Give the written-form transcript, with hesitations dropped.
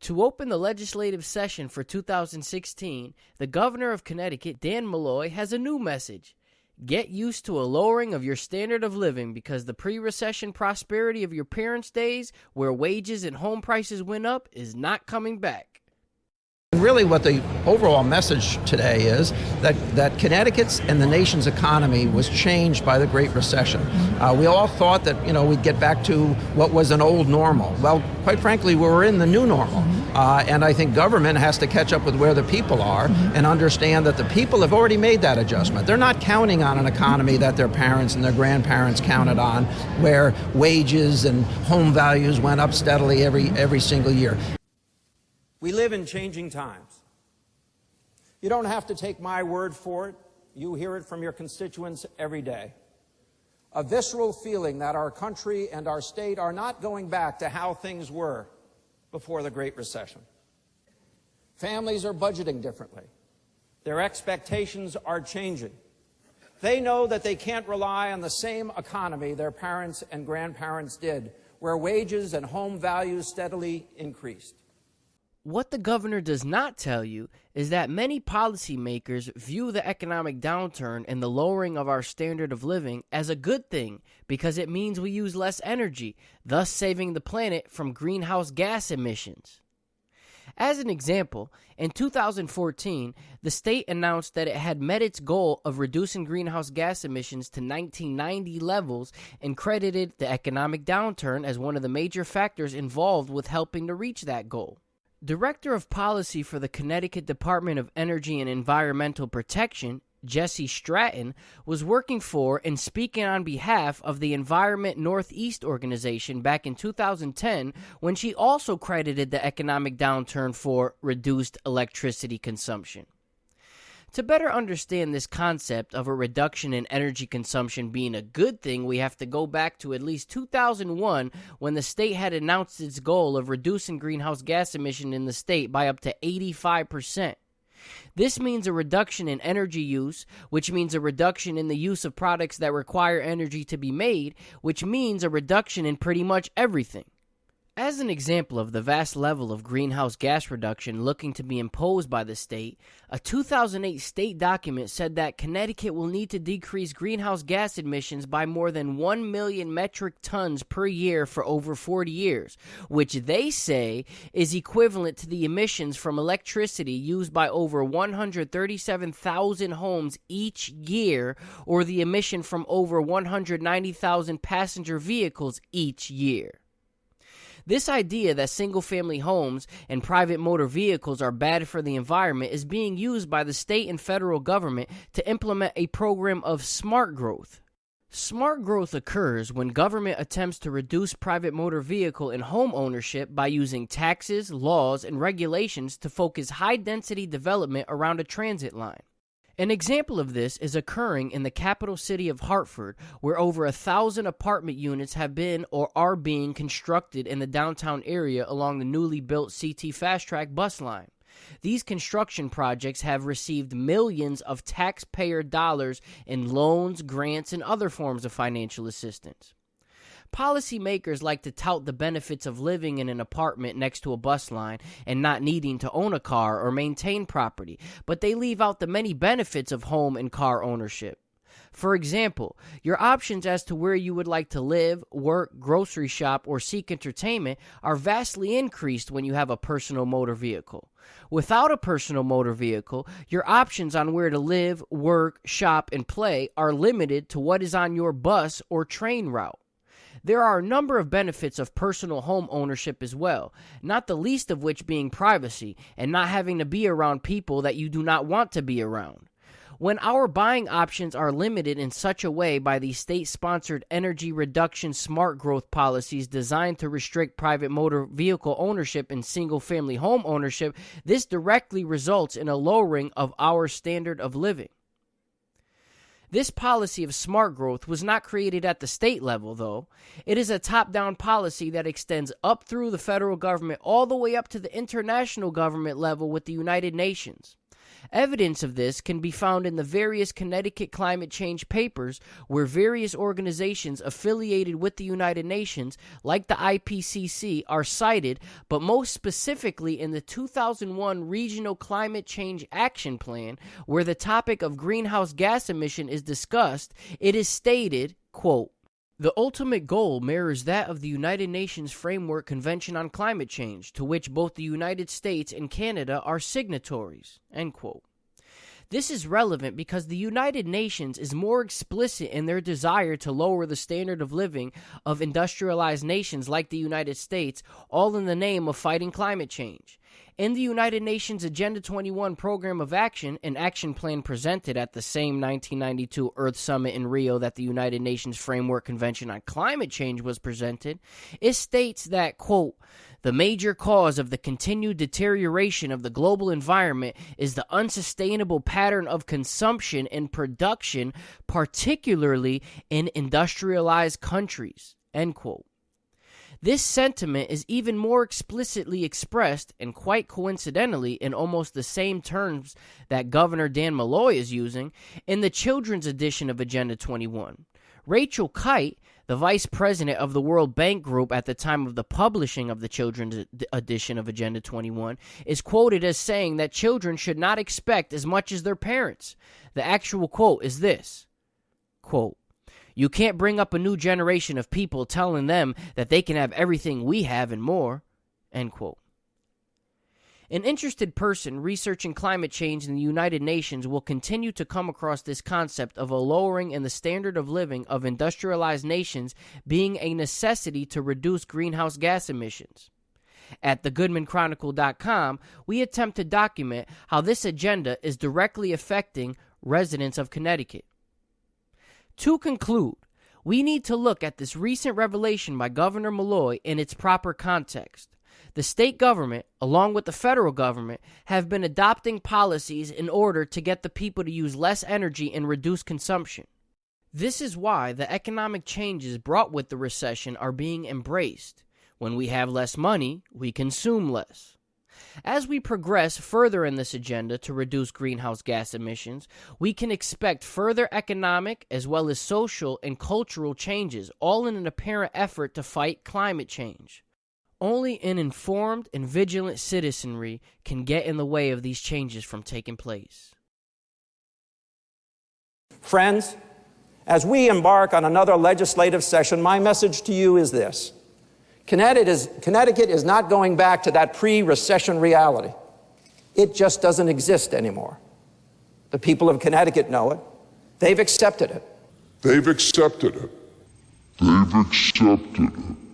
To open the legislative session for 2016, the governor of Connecticut, Dan Malloy, has a new message. Get used to a lowering of your standard of living because the pre-recession prosperity of your parents' days, where wages and home prices went up, is not coming back. And really what the overall message today is that Connecticut's and the nation's economy was changed by the Great Recession. We all thought that we'd get back to what was an old normal. Well, quite frankly, we're in the new normal. And I think government has to catch up with where the people are and understand that the people have already made that adjustment. They're not counting on an economy that their parents and their grandparents counted on, where wages and home values went up steadily every single year. We live in changing times. You don't have to take my word for it. You hear it from your constituents every day. A visceral feeling that our country and our state are not going back to how things were before the Great Recession. Families are budgeting differently. Their expectations are changing. They know that they can't rely on the same economy their parents and grandparents did, where wages and home values steadily increased. What the governor does not tell you is that many policymakers view the economic downturn and the lowering of our standard of living as a good thing because it means we use less energy, thus saving the planet from greenhouse gas emissions. As an example, in 2014, the state announced that it had met its goal of reducing greenhouse gas emissions to 1990 levels and credited the economic downturn as one of the major factors involved with helping to reach that goal. Director of Policy for the Connecticut Department of Energy and Environmental Protection, Jesse Stratton, was working for and speaking on behalf of the Environment Northeast organization back in 2010 when she also credited the economic downturn for reduced electricity consumption. To better understand this concept of a reduction in energy consumption being a good thing, we have to go back to at least 2001 when the state had announced its goal of reducing greenhouse gas emission in the state by up to 85%. This means a reduction in energy use, which means a reduction in the use of products that require energy to be made, which means a reduction in pretty much everything. As an example of the vast level of greenhouse gas reduction looking to be imposed by the state, a 2008 state document said that Connecticut will need to decrease greenhouse gas emissions by more than 1 million metric tons per year for over 40 years, which they say is equivalent to the emissions from electricity used by over 137,000 homes each year, or the emission from over 190,000 passenger vehicles each year. This idea that single-family homes and private motor vehicles are bad for the environment is being used by the state and federal government to implement a program of smart growth. Smart growth occurs when government attempts to reduce private motor vehicle and home ownership by using taxes, laws, and regulations to focus high-density development around a transit line. An example of this is occurring in the capital city of Hartford, where over 1,000 apartment units have been or are being constructed in the downtown area along the newly built CT Fast Track bus line. These construction projects have received millions of taxpayer dollars in loans, grants, and other forms of financial assistance. Policymakers like to tout the benefits of living in an apartment next to a bus line and not needing to own a car or maintain property, but they leave out the many benefits of home and car ownership. For example, your options as to where you would like to live, work, grocery shop, or seek entertainment are vastly increased when you have a personal motor vehicle. Without a personal motor vehicle, your options on where to live, work, shop, and play are limited to what is on your bus or train route. There are a number of benefits of personal home ownership as well, not the least of which being privacy and not having to be around people that you do not want to be around. When our buying options are limited in such a way by the state-sponsored energy reduction smart growth policies designed to restrict private motor vehicle ownership and single-family home ownership, this directly results in a lowering of our standard of living. This policy of smart growth was not created at the state level, though. It is a top-down policy that extends up through the federal government all the way up to the international government level with the United Nations. Evidence of this can be found in the various Connecticut climate change papers, where various organizations affiliated with the United Nations, like the IPCC, are cited, but most specifically in the 2001 Regional Climate Change Action Plan, where the topic of greenhouse gas emission is discussed. It is stated, quote, "The ultimate goal mirrors that of the United Nations Framework Convention on Climate Change, to which both the United States and Canada are signatories." End quote. This is relevant because the United Nations is more explicit in their desire to lower the standard of living of industrialized nations like the United States, all in the name of fighting climate change. In the United Nations Agenda 21 Program of Action, an action plan presented at the same 1992 Earth Summit in Rio that the United Nations Framework Convention on Climate Change was presented, it states that, quote, "The major cause of the continued deterioration of the global environment is the unsustainable pattern of consumption and production, particularly in industrialized countries." End quote. This sentiment is even more explicitly expressed, and quite coincidentally in almost the same terms that Governor Dan Malloy is using, in the children's edition of Agenda 21. Rachel Kite, the vice president of the World Bank Group at the time of the publishing of the children's edition of Agenda 21, is quoted as saying that children should not expect as much as their parents. The actual quote is this, quote, "You can't bring up a new generation of people telling them that they can have everything we have and more." End quote. An interested person researching climate change in the United Nations will continue to come across this concept of a lowering in the standard of living of industrialized nations being a necessity to reduce greenhouse gas emissions. At thegoodmanchronicle.com, we attempt to document how this agenda is directly affecting residents of Connecticut. To conclude, we need to look at this recent revelation by Governor Malloy in its proper context. The state government, along with the federal government, have been adopting policies in order to get the people to use less energy and reduce consumption. This is why the economic changes brought with the recession are being embraced. When we have less money, we consume less. As we progress further in this agenda to reduce greenhouse gas emissions, we can expect further economic as well as social and cultural changes, all in an apparent effort to fight climate change. Only an informed and vigilant citizenry can get in the way of these changes from taking place. Friends, as we embark on another legislative session, my message to you is this. Connecticut is not going back to that pre-recession reality. It just doesn't exist anymore. The people of Connecticut know it. They've accepted it. They've accepted it. They've accepted it.